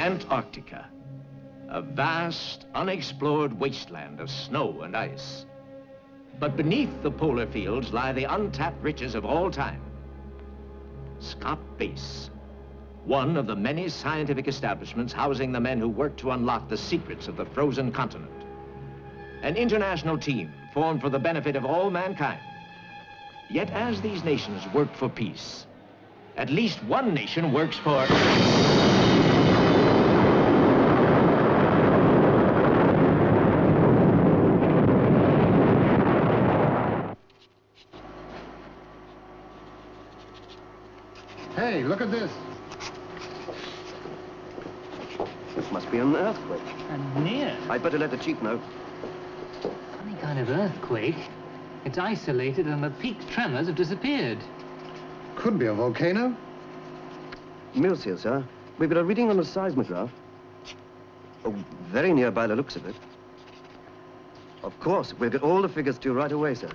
Antarctica, a vast, unexplored wasteland of snow and ice. But beneath the polar fields lie the untapped riches of all time. Scott Base, one of the many scientific establishments housing the men who work to unlock the secrets of the frozen continent. An international team formed for the benefit of all mankind. Yet as these nations work for peace, at least one nation works for... Hey, look at this. This must be an earthquake. And near. I'd better let the chief know. Funny kind of earthquake. It's isolated and the peak tremors have disappeared. Could be a volcano. Mills here, sir. We've got a reading on the seismograph. Oh, very near by the looks of it. Of course, we'll get all the figures to you right away, sir.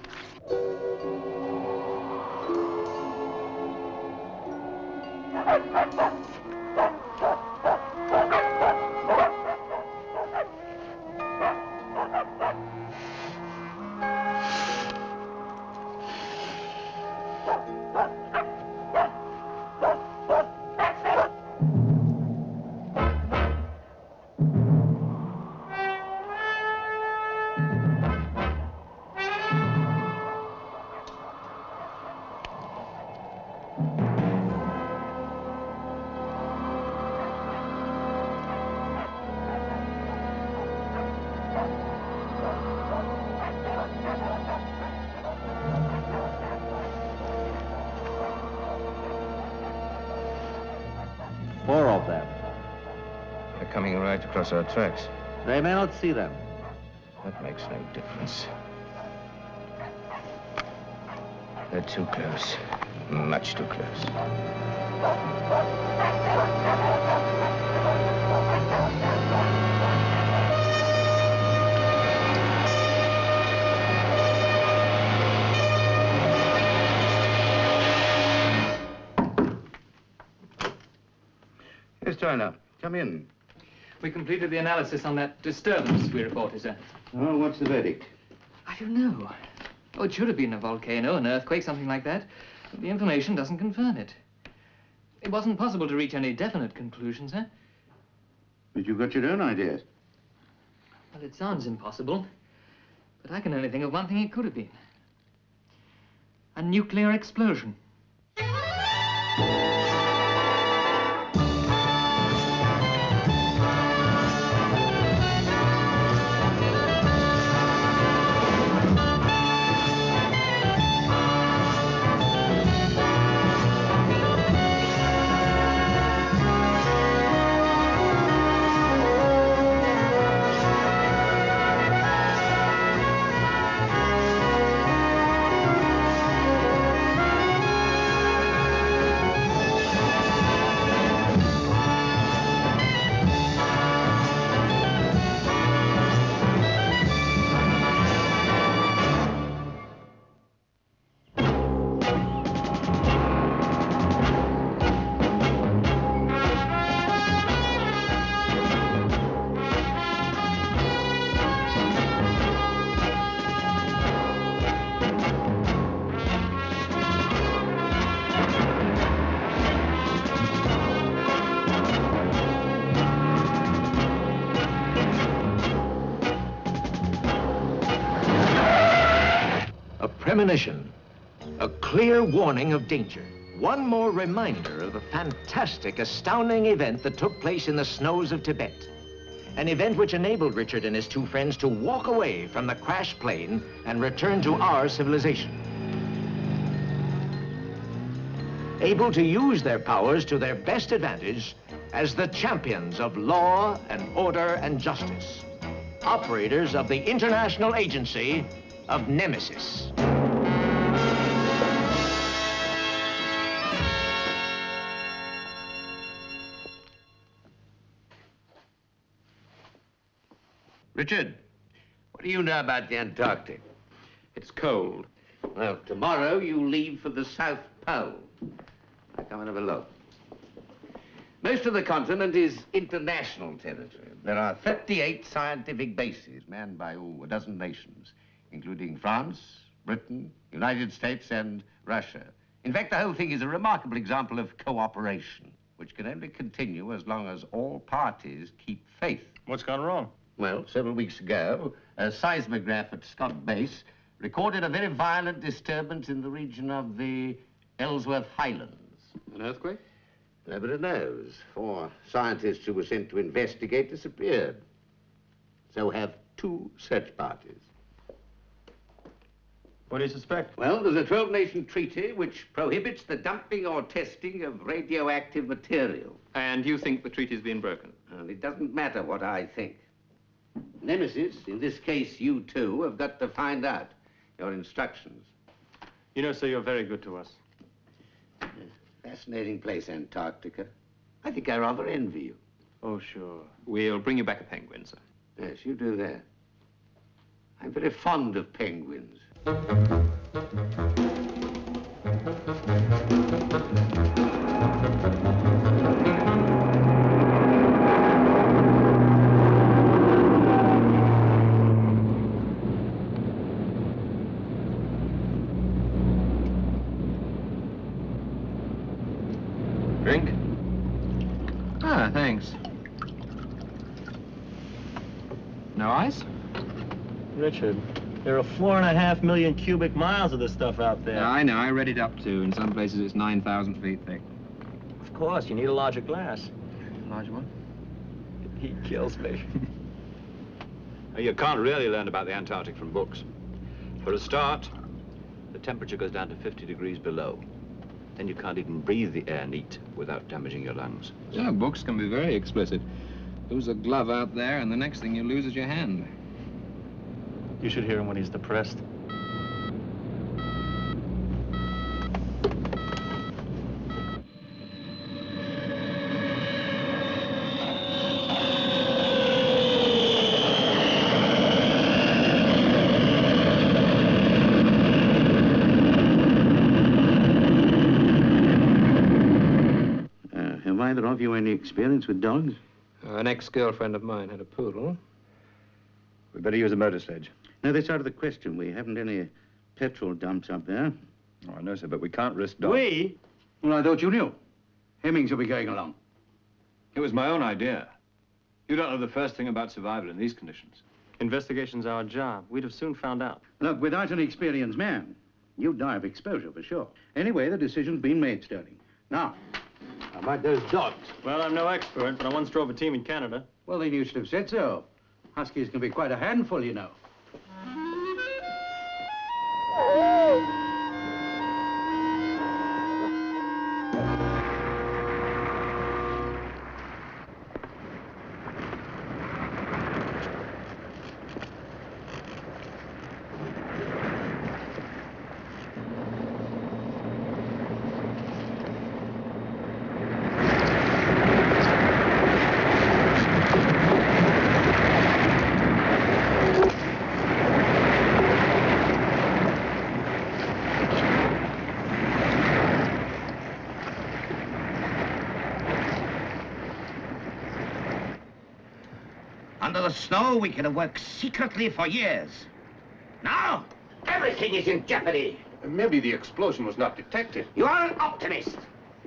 Four of them. They're coming right across our tracks. They may not see them. That makes no difference. They're too close. Much too close. Yes, Joyner. Come in. We completed the analysis on that disturbance we reported, sir. Oh, what's the verdict? I don't know. Oh, it should have been a volcano, an earthquake, something like that. But the information doesn't confirm it. It wasn't possible to reach any definite conclusions, sir. But you've got your own ideas. Well, it sounds impossible. But I can only think of one thing it could have been. A nuclear explosion. Premonition, a clear warning of danger. One more reminder of the fantastic, astounding event that took place in the snows of Tibet. An event which enabled Richard and his two friends to walk away from the crashed plane and return to our civilization. Able to use their powers to their best advantage as the champions of law and order and justice. Operators of the International Agency of Nemesis. Richard, what do you know about the Antarctic? It's cold. Well, tomorrow you leave for the South Pole. Now come and have a look. Most of the continent is international territory. There are 38 scientific bases manned by a dozen nations, including France, Britain, United States, and Russia. In fact, the whole thing is a remarkable example of cooperation, which can only continue as long as all parties keep faith. What's gone wrong? Well, several weeks ago, a seismograph at Scott Base recorded a very violent disturbance in the region of the Ellsworth Highlands. An earthquake? Nobody knows. 4 scientists who were sent to investigate disappeared. So have 2 search parties. What do you suspect? Well, there's a 12-nation treaty which prohibits the dumping or testing of radioactive material. And you think the treaty's been broken? And it doesn't matter what I think. Nemesis, in this case you two, have got to find out your instructions. You know, sir, you're very good to us. Fascinating place, Antarctica. I think I rather envy you. Oh, sure. We'll bring you back a penguin, sir. Yes, you do that. I'm very fond of penguins. Drink? Ah, thanks. No ice? Richard, there are 4.5 million cubic miles of this stuff out there. I know. I read it up to. In some places, it's 9,000 feet thick. Of course, you need a larger glass. Large one? He kills me. You can't really learn about the Antarctic from books. For a start, the temperature goes down to 50 degrees below. Then you can't even breathe the air neat without damaging your lungs. Yeah, books can be very explicit. Lose a glove out there, and the next thing you lose is your hand. You should hear him when he's depressed. Have either of you any experience with dogs? An ex-girlfriend of mine had a poodle. We better use a motor sledge. No, that's out of the question. We haven't any petrol dumps up there. Oh, I know, sir, but we can't risk dogs. We? Well, I thought you knew. Hemmings will be going along. It was my own idea. You don't know the first thing about survival in these conditions. Investigation's our job. We'd have soon found out. Look, without an experienced man, you'd die of exposure for sure. Anyway, the decision's been made, Sterling. Now, how about those dogs? Well, I'm no expert, but I once drove a team in Canada. Well, then you should have said so. Huskies can be quite a handful, you know. Under the snow, we could have worked secretly for years. Now, everything is in jeopardy. Maybe the explosion was not detected. You are an optimist.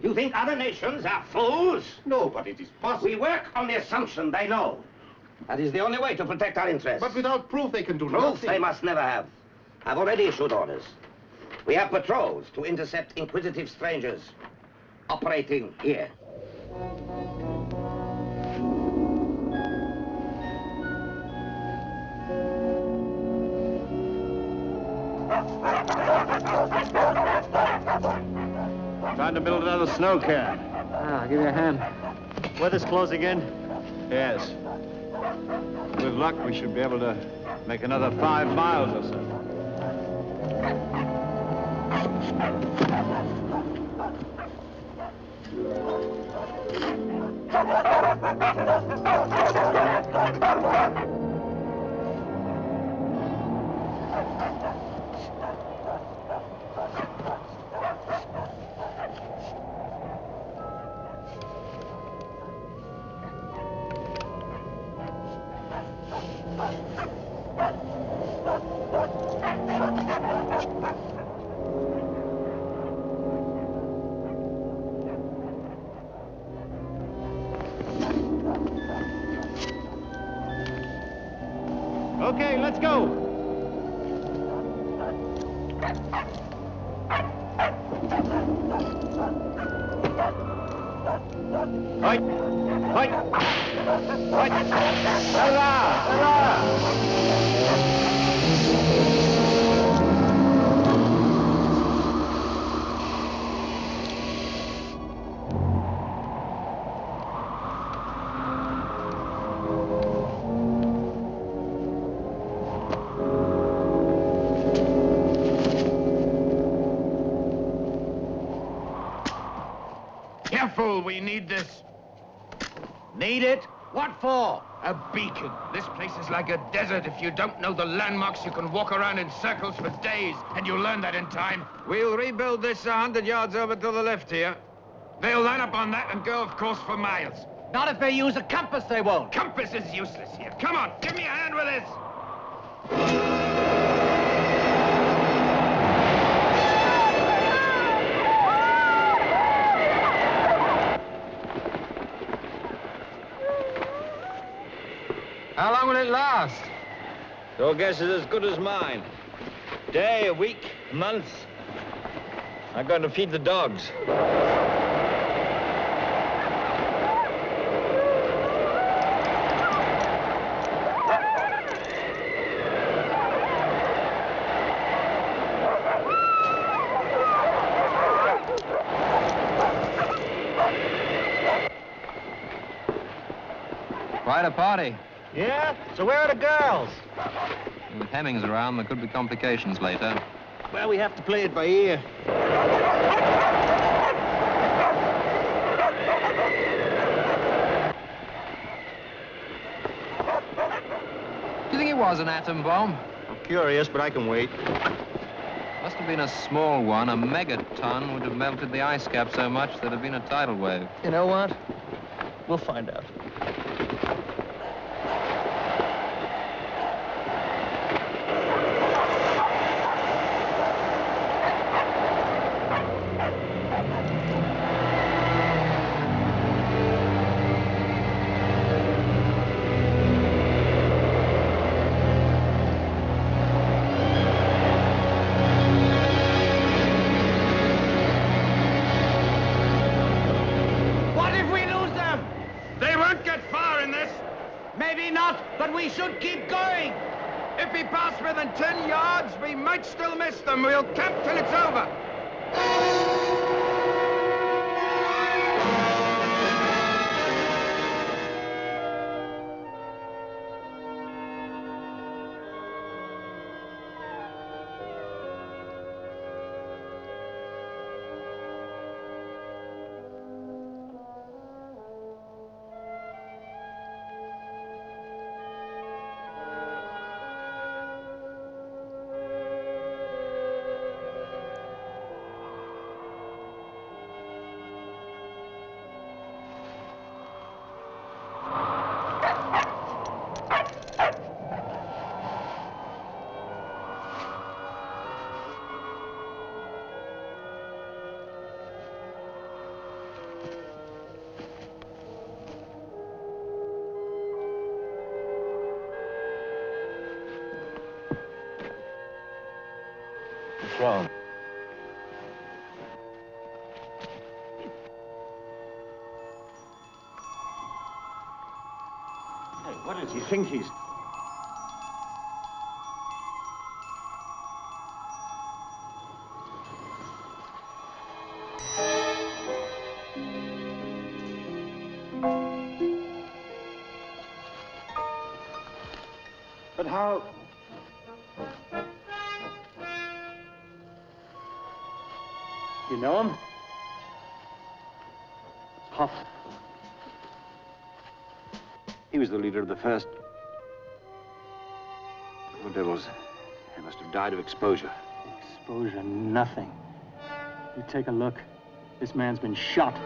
You think other nations are fools? No, but it is possible. We work on the assumption they know. That is the only way to protect our interests. But without proof, they can do Proof nothing. they must never have. I've already issued orders. We have patrols to intercept inquisitive strangers operating here. Trying to build another snow cairn. I'll give you a hand. Weather's closing in. Yes. With luck, we should be able to make another 5 miles or so. let's go. Right. Right. Right. Hurrah! Hurrah! Careful, we need this. Need it? What for? A beacon. This place is like a desert. If you don't know the landmarks, you can walk around in circles for days, and you'll learn that in time. We'll rebuild this 100 yards over to the left here. They'll line up on that and go, of course, for miles. Not if they use a compass, they won't. Compass is useless here. Come on, give me a hand with this. How long will it last? Your guess is as good as mine. Day, a week, a month. I'm going to feed the dogs. Quite a party. Yeah? So where are the girls? With Hemmings around, there could be complications later. Well, we have to play it by ear. Do you think it was an atom bomb? I'm curious, but I can wait. Must have been a small one. A megaton would have melted the ice cap so much there'd have been a tidal wave. You know what? We'll find out. We should keep going. If we pass within 10 yards, we might still miss them. We'll camp till it's over. What's wrong? Hey, what does he think he's... But how... You know him? Huff. He was the leader of the first. Poor devils. They must have died of exposure. Exposure, nothing. You take a look. This man's been shot.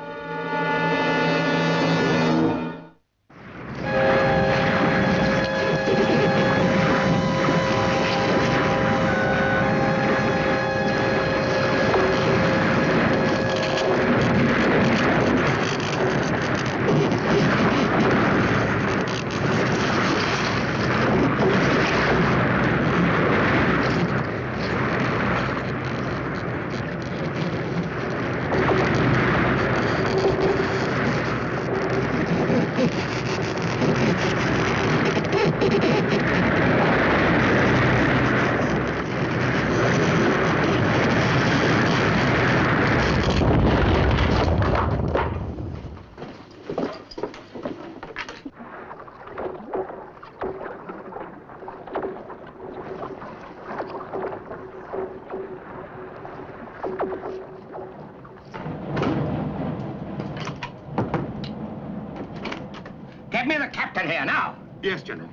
me the captain here, now. Yes, General.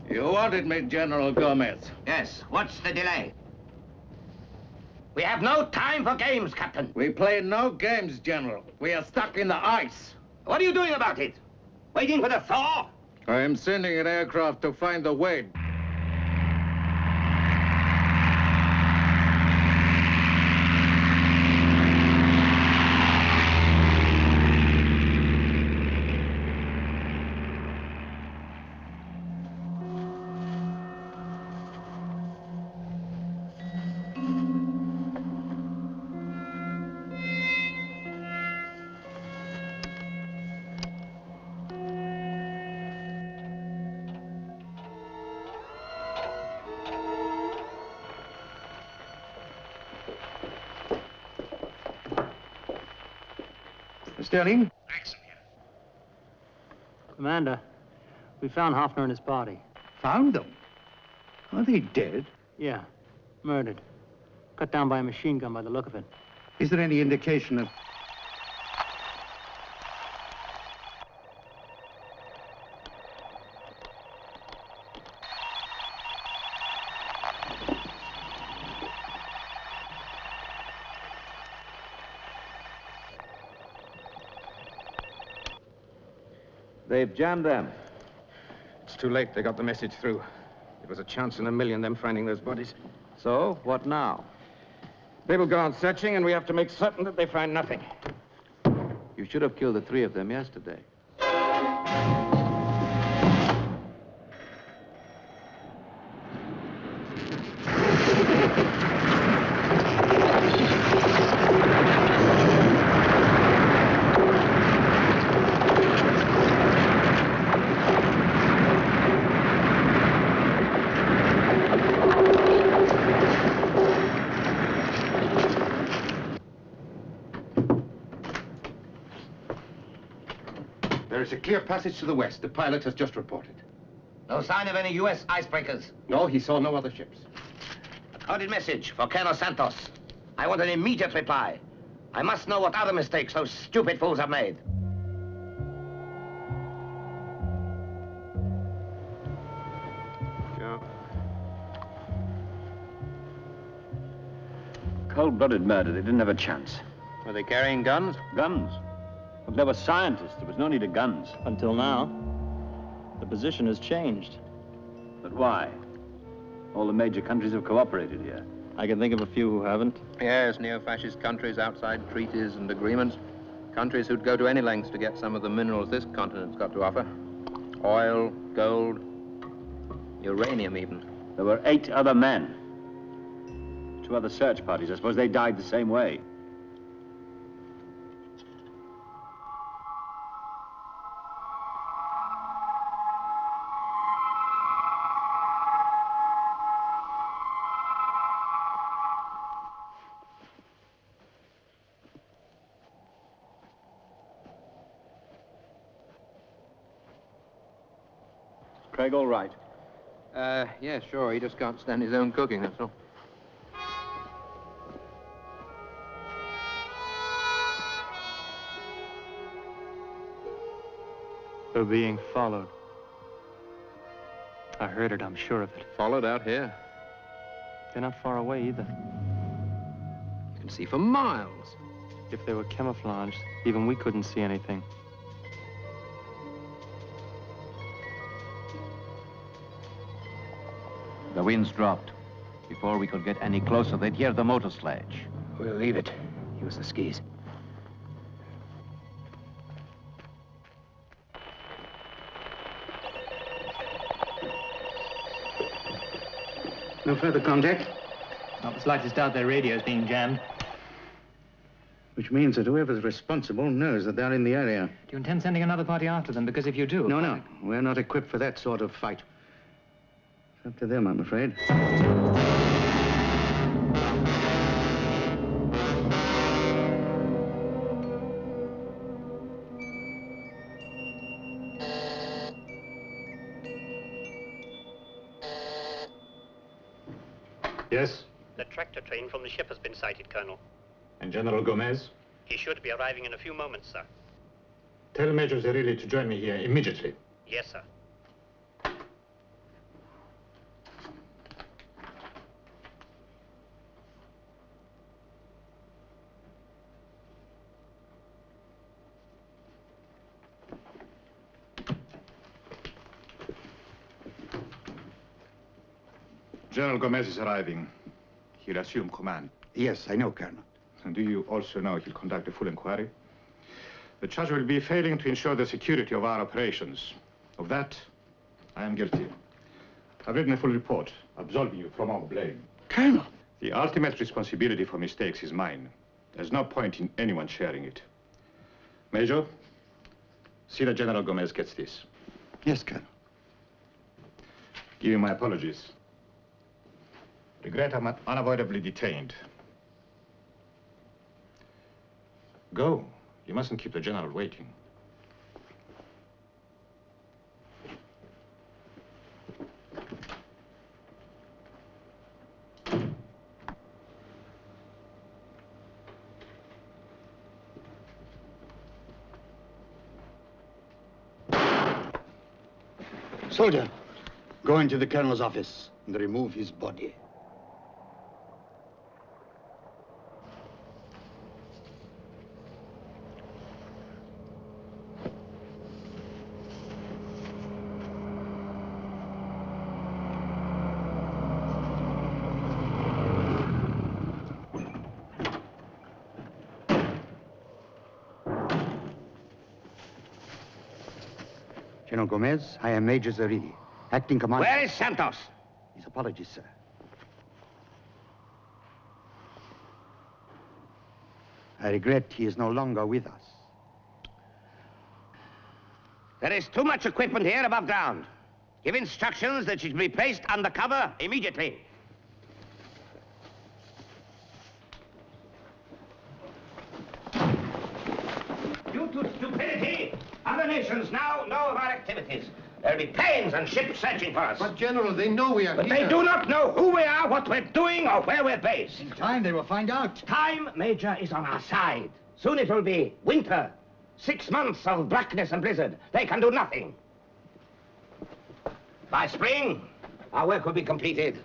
You wanted me, General Gomez. Yes, what's the delay? We have no time for games, Captain. We play no games, General. We are stuck in the ice. What are you doing about it? Waiting for the thaw? I am sending an aircraft to find the way. Sterling? Commander, we found Hoffner and his party. Found them? Are they dead? Yeah, murdered. Cut down by a machine gun by the look of it. Is there any indication of... They've jammed them. It's too late. They got the message through. It was a chance in a million, them finding those bodies. So, what now? They will go on searching, and we have to make certain that they find nothing. You should have killed the three of them yesterday. There is a clear passage to the west. The pilot has just reported. No sign of any U.S. icebreakers. No, he saw no other ships. A coded message for Colonel Santos. I want an immediate reply. I must know what other mistakes those stupid fools have made. Sure. Cold-blooded murder. They didn't have a chance. Were they carrying guns? Guns? Look, they were scientists. There was no need of guns. Until now, the position has changed. But why? All the major countries have cooperated here. I can think of a few who haven't. Yes, neo-fascist countries outside treaties and agreements. Countries who'd go to any lengths to get some of the minerals this continent's got to offer. Oil, gold, uranium even. There were 8 other men. 2 other search parties. I suppose they died the same way. Craig all right? Yeah, sure. He just can't stand his own cooking, that's all. We're being followed. I heard it, I'm sure of it. Followed out here. They're not far away either. You can see for miles. If they were camouflaged, even we couldn't see anything. The wind's dropped. Before we could get any closer, they'd hear the motor sledge. We'll leave it. Use the skis. No further contact? Not the slightest doubt their radio's being jammed. Which means that whoever's responsible knows that they're in the area. Do you intend sending another party after them? Because if you do... No. We're not equipped for that sort of fight. It's up to them, I'm afraid. Yes? The tractor train from the ship has been sighted, Colonel. And General Gomez? He should be arriving in a few moments, sir. Tell Major Zerilli to join me here immediately. Yes, sir. General Gomez is arriving. He'll assume command. Yes, I know, Colonel. And do you also know he'll conduct a full inquiry? The charge will be failing to ensure the security of our operations. Of that, I am guilty. I've written a full report, absolving you from all blame. Colonel! The ultimate responsibility for mistakes is mine. There's no point in anyone sharing it. Major, see that General Gomez gets this. Yes, Colonel. Give you my apologies. Regret I'm unavoidably detained. Go. You mustn't keep the General waiting. Soldier, go into the Colonel's office and remove his body. General Gomez, I am Major Zerilli, acting commander. Where is Santos? His apologies, sir. I regret he is no longer with us. There is too much equipment here above ground. Give instructions that it be placed under cover immediately. Due to stupidity, other nations now know of our activities. There'll be planes and ships searching for us. But, General, they know we are But here. they do not know who we are, what we're doing, or where we're based. In time, they will find out. Time, Major, is on our side. Soon it will be winter. 6 months of blackness and blizzard. They can do nothing. By spring, our work will be completed.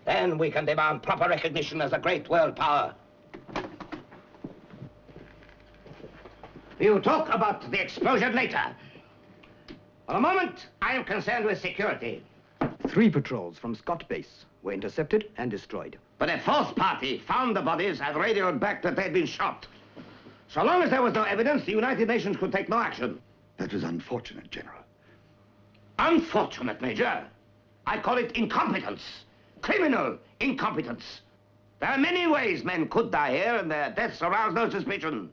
Then we can demand proper recognition as a great world power. We'll talk about the explosion later. For the moment, I am concerned with security. 3 patrols from Scott Base were intercepted and destroyed. But a fourth party found the bodies and radioed back that they'd been shot. So long as there was no evidence, the United Nations could take no action. That was unfortunate, General. Unfortunate, Major. I call it incompetence. Criminal incompetence. There are many ways men could die here, and their deaths arouse no suspicion.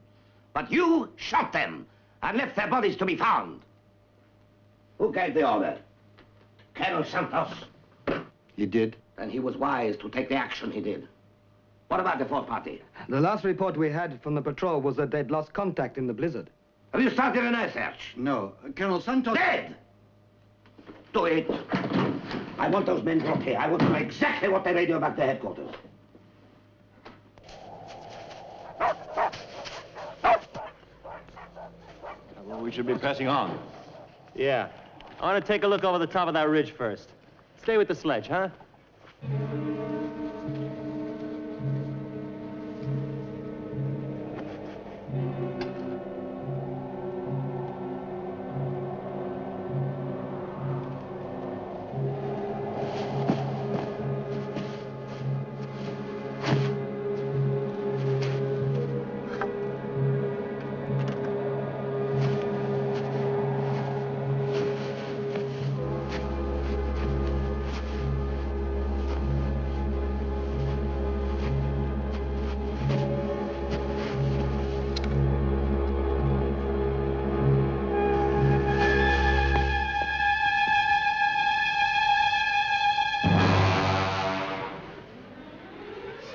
But you shot them and left their bodies to be found. Who gave the order? Colonel Santos. He did? Then he was wise to take the action he did. What about the fourth party? The last report we had from the patrol was that they'd lost contact in the blizzard. Have you started an air search? No. Colonel Santos... Dead! Do it. I want those men brought here. I want to know exactly what they radio back to headquarters. Well, we should be pressing on. Yeah. I want to take a look over the top of that ridge first. Stay with the sledge, huh?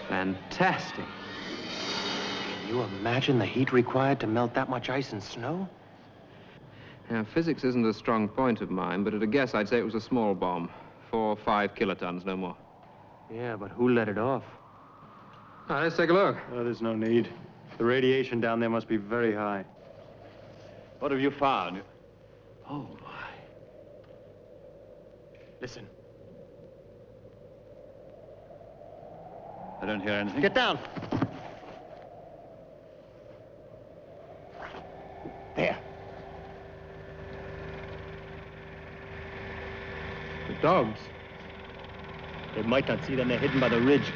Fantastic. Can you imagine the heat required to melt that much ice and snow? Now, physics isn't a strong point of mine, but at a guess, I'd say it was a small bomb. 4 or 5 kilotons, no more. Yeah, but who let it off? All right, let's take a look. Oh, there's no need. The radiation down there must be very high. What have you found? Oh, my. Listen. I don't hear anything. Get down. There. The dogs. They might not see them. They're hidden by the ridge.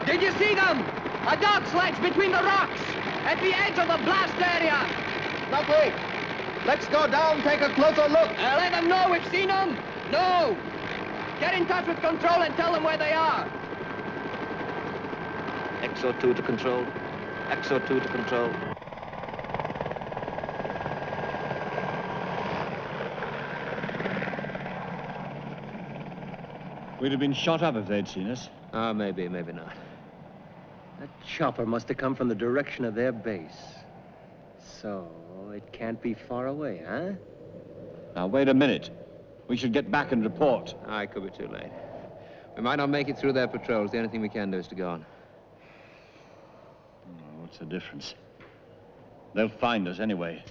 Did you see them? A dog sledge between the rocks, at the edge of the blast area. Now wait. Let's go down, take a closer look. Let them know we've seen them. No. Get in touch with control and tell them where they are. XO2 to control. XO2 to control. We'd have been shot up if they'd seen us. Ah, maybe, maybe not. That chopper must have come from the direction of their base. So, it can't be far away, huh? Now, wait a minute. We should get back and report. Ah, it could be too late. We might not make it through their patrols. The only thing we can do is to go on. Oh, what's the difference? They'll find us anyway.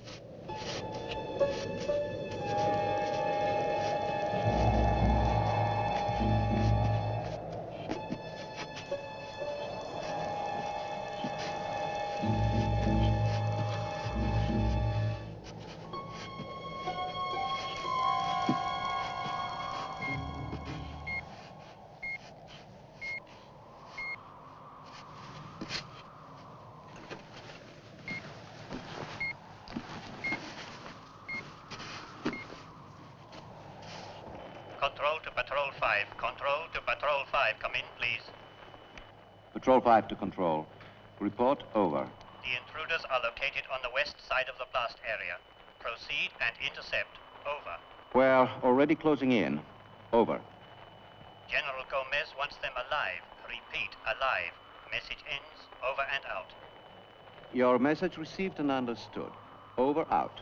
Control to Patrol 5. Control to Patrol 5. Come in, please. Patrol 5 to control. Report over. The intruders are located on the west side of the blast area. Proceed and intercept. Over. We're already closing in. Over. General Gomez wants them alive. Repeat, alive. Message ends. Over and out. Your message received and understood. Over, out.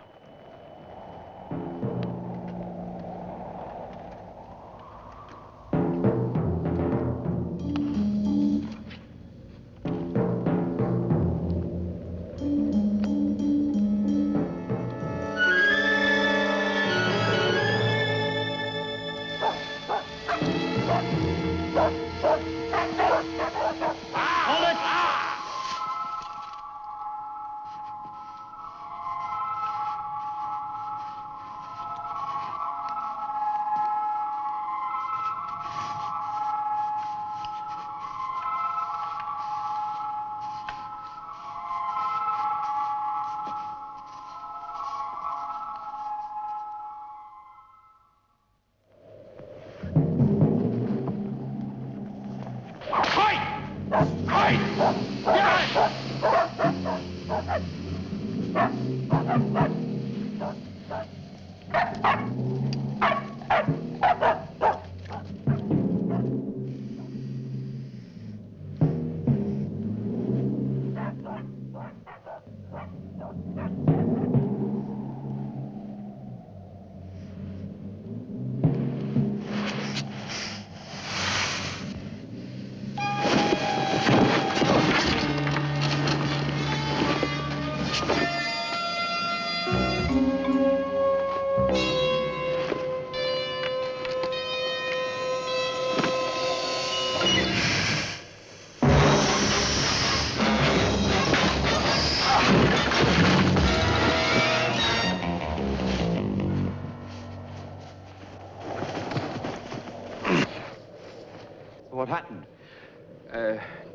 What happened?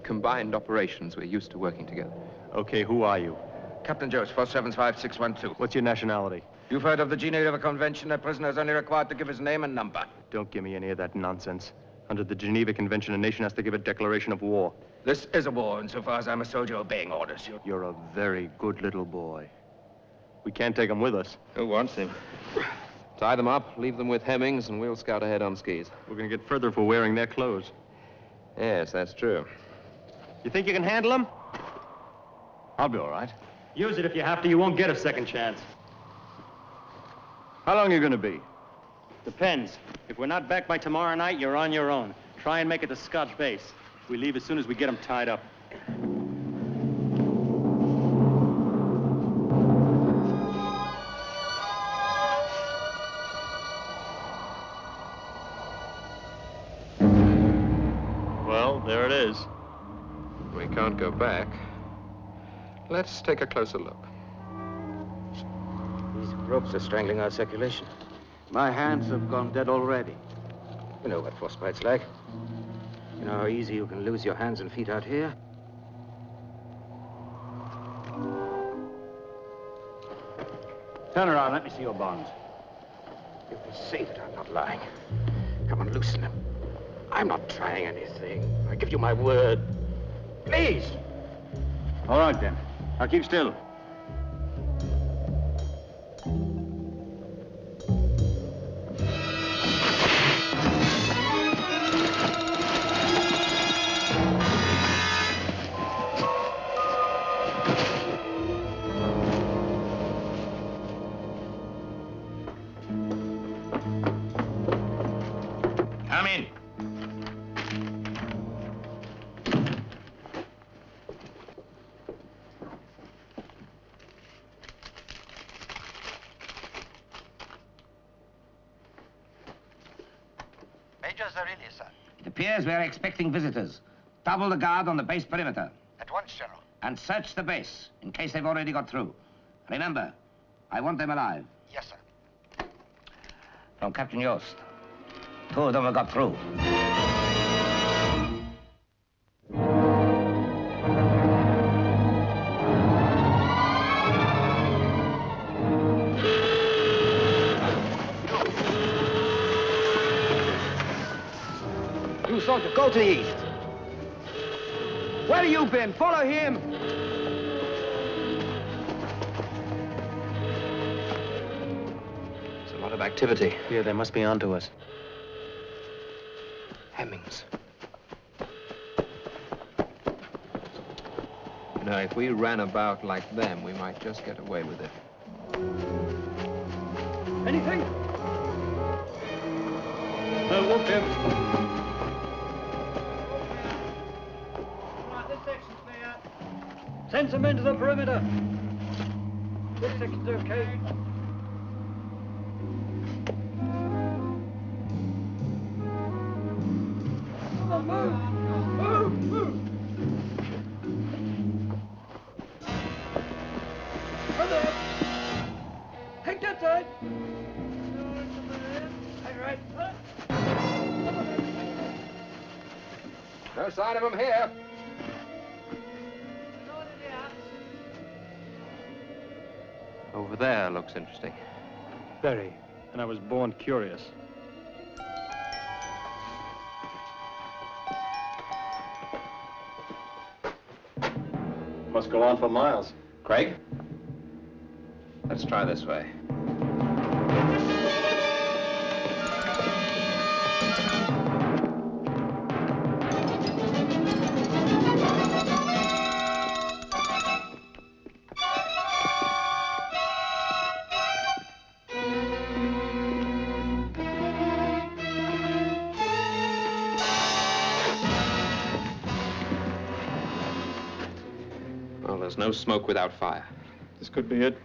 combined operations. We're used to working together. Okay, who are you? Captain Jones, 475612. What's your nationality? You've heard of the Geneva Convention. A prisoner is only required to give his name and number. Don't give me any of that nonsense. Under the Geneva Convention, a nation has to give a declaration of war. This is a war, insofar as I'm a soldier obeying orders. You're a very good little boy. We can't take him with us. Who wants him? Tie them up, leave them with Hemmings, and we'll scout ahead on skis. We're going to get further for wearing their clothes. Yes, that's true. You think you can handle them? I'll be all right. Use it if you have to. You won't get a second chance. How long are you going to be? Depends. If we're not back by tomorrow night, you're on your own. Try and make it to Scotch base. We leave as soon as we get them tied up. Well, there it is. We can't go back. Let's take a closer look. These ropes are strangling our circulation. My hands have gone dead already. You know what frostbite's like. You know how easy you can lose your hands and feet out here? Turn around, let me see your bonds. You can say that I'm not lying. Come on, loosen them. I'm not trying anything. I give you my word. Please! All right, then. Now keep still. Come in. Major Zarili, sir. It appears we're expecting visitors. Double the guard on the base perimeter. At once, General. And search the base, in case they've already got through. Remember, I want them alive. Yes, sir. From Captain Yost. 2 of them have got through. You soldier, go to the east. Where have you been? Follow him. There's a lot of activity. Here, they must be onto us. Hemmings. You know, if we ran about like them, we might just get away with it. Anything? No, whoop him. This section's clear. Send some men to the perimeter. This section's okay. Come on, move! Move! Move! Further up! Take that side! Hang right. No sign of them here. Over there looks interesting. Very. And I was born curious. Must go on for miles. Craig? Let's try this way. Well, there's no smoke without fire. This could be it.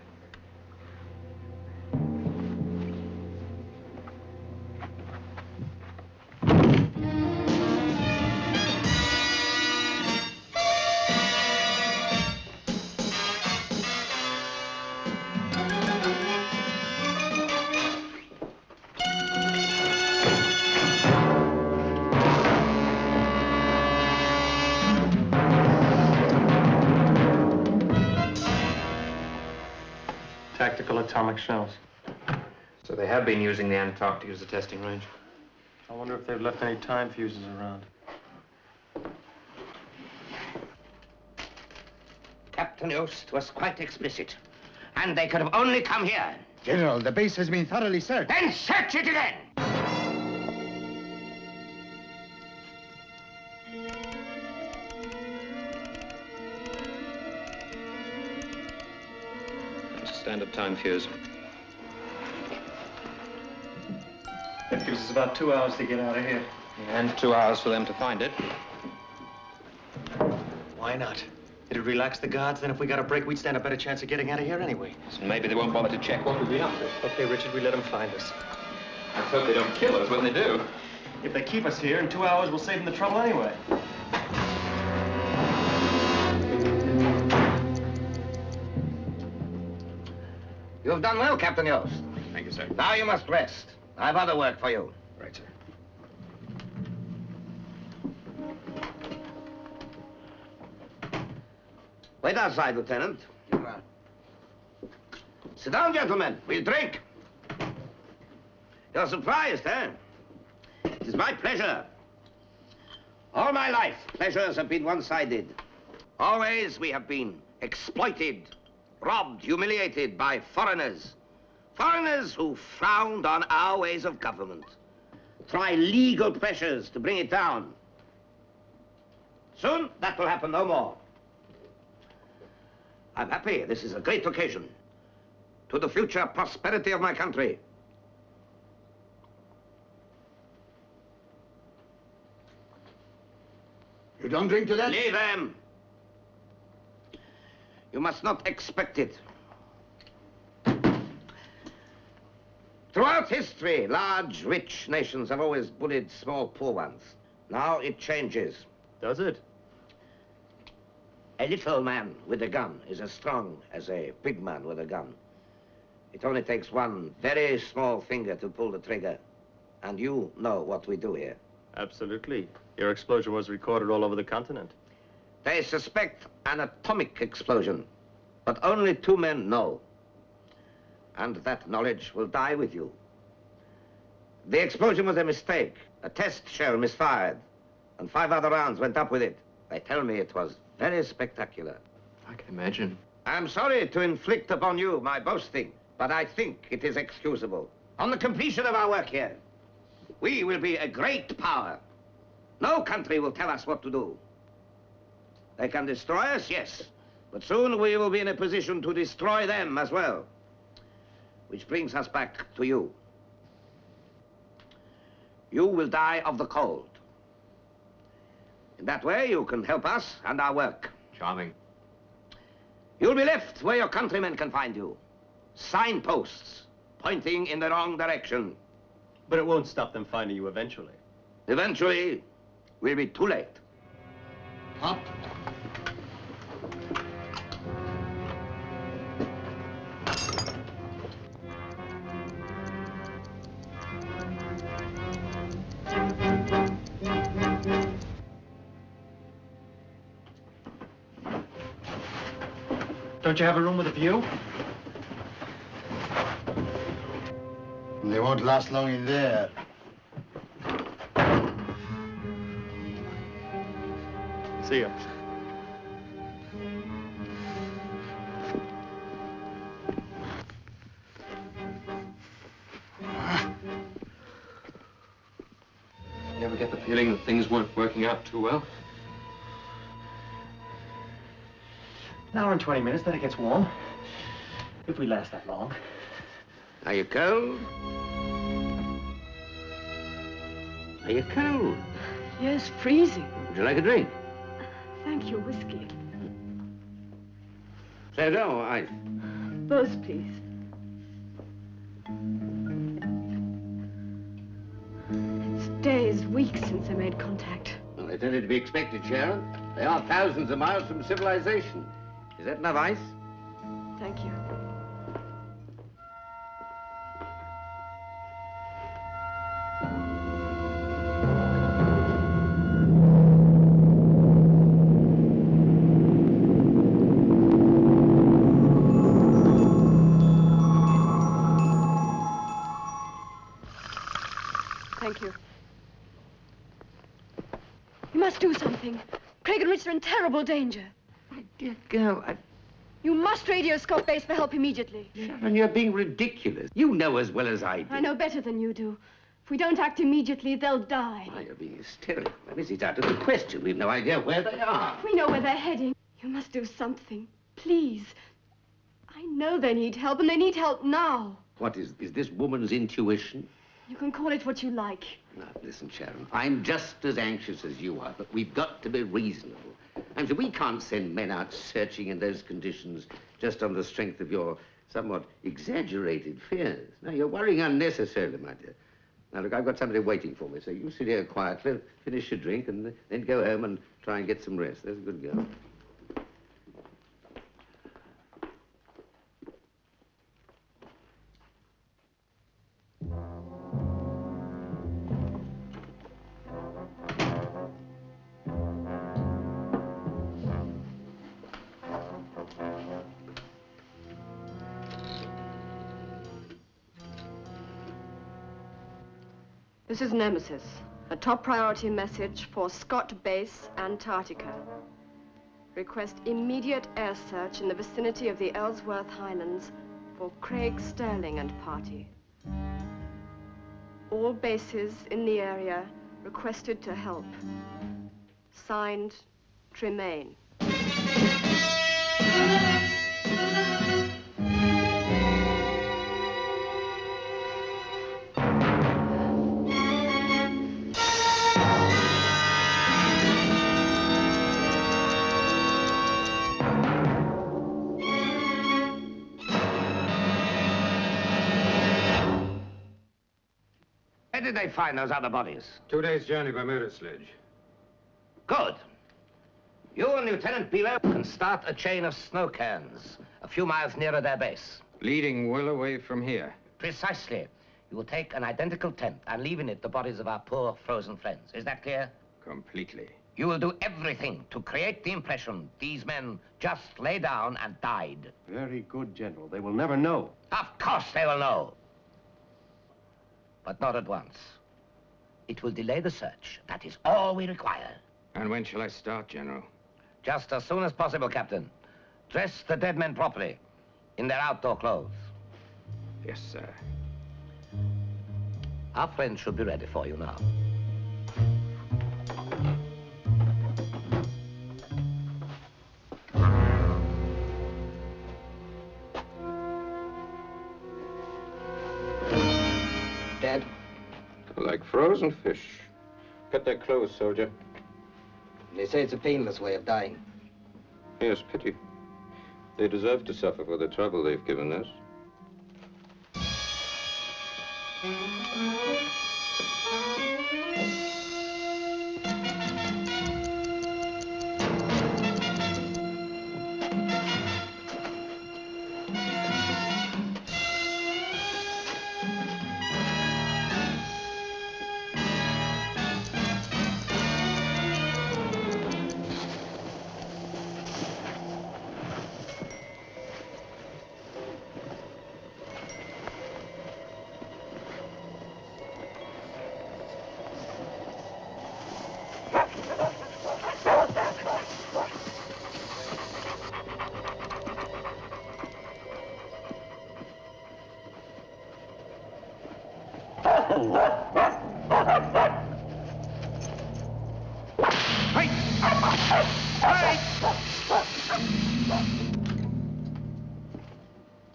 tactical atomic shells. So they have been using the Antarctica as a testing range. I wonder if they've left any time fuses around. Captain Yost was quite explicit. And they could have only come here. General, the base has been thoroughly searched. Then search it again! Standard time fuse. That gives us about 2 hours to get out of here. And 2 hours for them to find it. Why not? It'd relax the guards, then if we got a break, we'd stand a better chance of getting out of here anyway. So maybe they won't bother to check what we've been up to. Okay, Richard, we let them find us. Let's hope they don't kill us when they do. If they keep us here, in 2 hours, we'll save them the trouble anyway. You have done well, Captain Yost. Thank you, sir. Now you must rest. I have other work for you. Right, sir. Wait outside, Lieutenant. Sit down, gentlemen. We'll drink. You're surprised, eh? It is my pleasure. All my life, pleasures have been one-sided. Always we have been exploited, robbed, humiliated by foreigners. Foreigners who frowned on our ways of government. Try legal pressures to bring it down. Soon, that will happen no more. I'm happy. This is a great occasion to the future prosperity of my country. You don't drink to that? Leave them. You must not expect it. Throughout history, large, rich nations have always bullied small, poor ones. Now it changes. Does it? A little man with a gun is as strong as a big man with a gun. It only takes one very small finger to pull the trigger. And you know what we do here. Absolutely. Your explosion was recorded all over the continent. They suspect an atomic explosion, but only 2 men know. And that knowledge will die with you. The explosion was a mistake. A test shell misfired, and 5 other rounds went up with it. They tell me it was very spectacular. I can imagine. I'm sorry to inflict upon you my boasting, but I think it is excusable. On the completion of our work here, we will be a great power. No country will tell us what to do. They can destroy us, yes, but soon we will be in a position to destroy them as well. Which brings us back to you. You will die of the cold. In that way, you can help us and our work. Charming. You'll be left where your countrymen can find you. Signposts pointing in the wrong direction. But it won't stop them finding you eventually. Eventually, we'll be too late. Up. Don't you have a room with a view? They won't last long in there. See ya. You ever get the feeling that things weren't working out too well? An hour and 20 minutes, then it gets warm. If we last that long. Are you cold? Are you cold? Yes, freezing. Would you like a drink? Thank you, whiskey. Soda or ice? Both, please. It's days, weeks since I made contact. Well, it's only to be expected, Sharon. They are thousands of miles from civilization. Is that enough ice? Thank you. are in terrible danger. My dear girl, You must radio Scott Base for help immediately. Sharon, you're being ridiculous. You know as well as I do. I know better than you do. If we don't act immediately, they'll die. Why, you're being hysterical. That is, it's out of the question. We've no idea where they are. We know where they're heading. You must do something. Please. I know they need help, and they need help now. What is this woman's intuition? You can call it what you like. Now, listen, Sharon, I'm just as anxious as you are, but we've got to be reasonable. And so we can't send men out searching in those conditions just on the strength of your somewhat exaggerated fears. Now, you're worrying unnecessarily, my dear. Now, look, I've got somebody waiting for me, so you sit here quietly, finish your drink, and then go home and try and get some rest. There's a good girl. This is Nemesis, a top priority message for Scott Base, Antarctica. Request immediate air search in the vicinity of the Ellsworth Highlands for Craig Sterling and party. All bases in the area requested to help. Signed, Tremaine. Where did they find those other bodies? 2 days' journey by motor sledge. Good. You and Lieutenant Beeler can start a chain of snow cairns a few miles nearer their base. Leading well away from here. Precisely. You will take an identical tent and leave in it the bodies of our poor frozen friends. Is that clear? Completely. You will do everything to create the impression these men just lay down and died. Very good, General. They will never know. Of course they will know. But not at once. It will delay the search. That is all we require. And when shall I start, General? Just as soon as possible, Captain. Dress the dead men properly, in their outdoor clothes. Yes, sir. Our friends should be ready for you now. Dead? Like frozen fish. Cut their clothes, soldier. They say it's a painless way of dying. Yes, pity. They deserve to suffer for the trouble they've given us.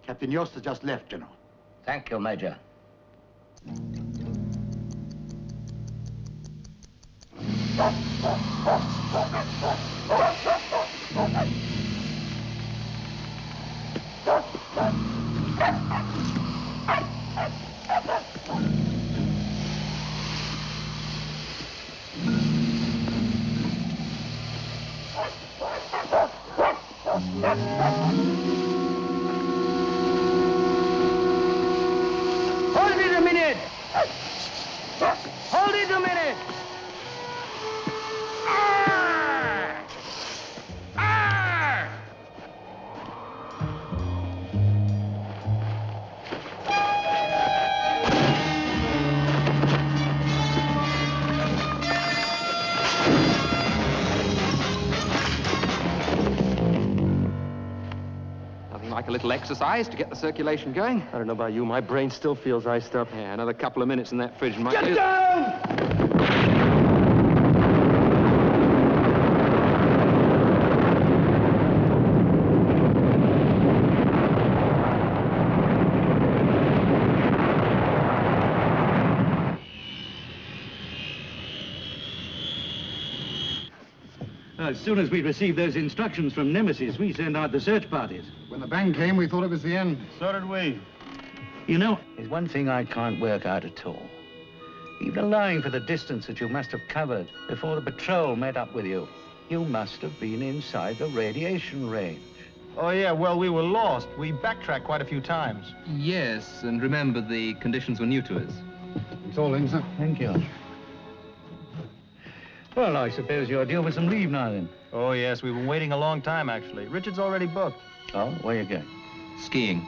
Captain Yost has just left, General. Thank you, Major. Hold it a minute! Hold it a minute! Like a little exercise to get the circulation going. I don't know about you, my brain still feels iced up. Yeah, another couple of minutes in that fridge might... Get down! As soon as we received those instructions from Nemesis, we sent out the search parties. When the bang came, we thought it was the end. So did we. You know, there's one thing I can't work out at all. Even allowing for the distance that you must have covered before the patrol met up with you, you must have been inside the radiation range. Oh, yeah, well, we were lost. We backtracked quite a few times. Yes, and remember, the conditions were new to us. It's all in, sir. Thank you. Well, I suppose you're due for some leave now, then. Oh, yes, we've been waiting a long time, actually. Richard's already booked. Oh, where you going? Skiing.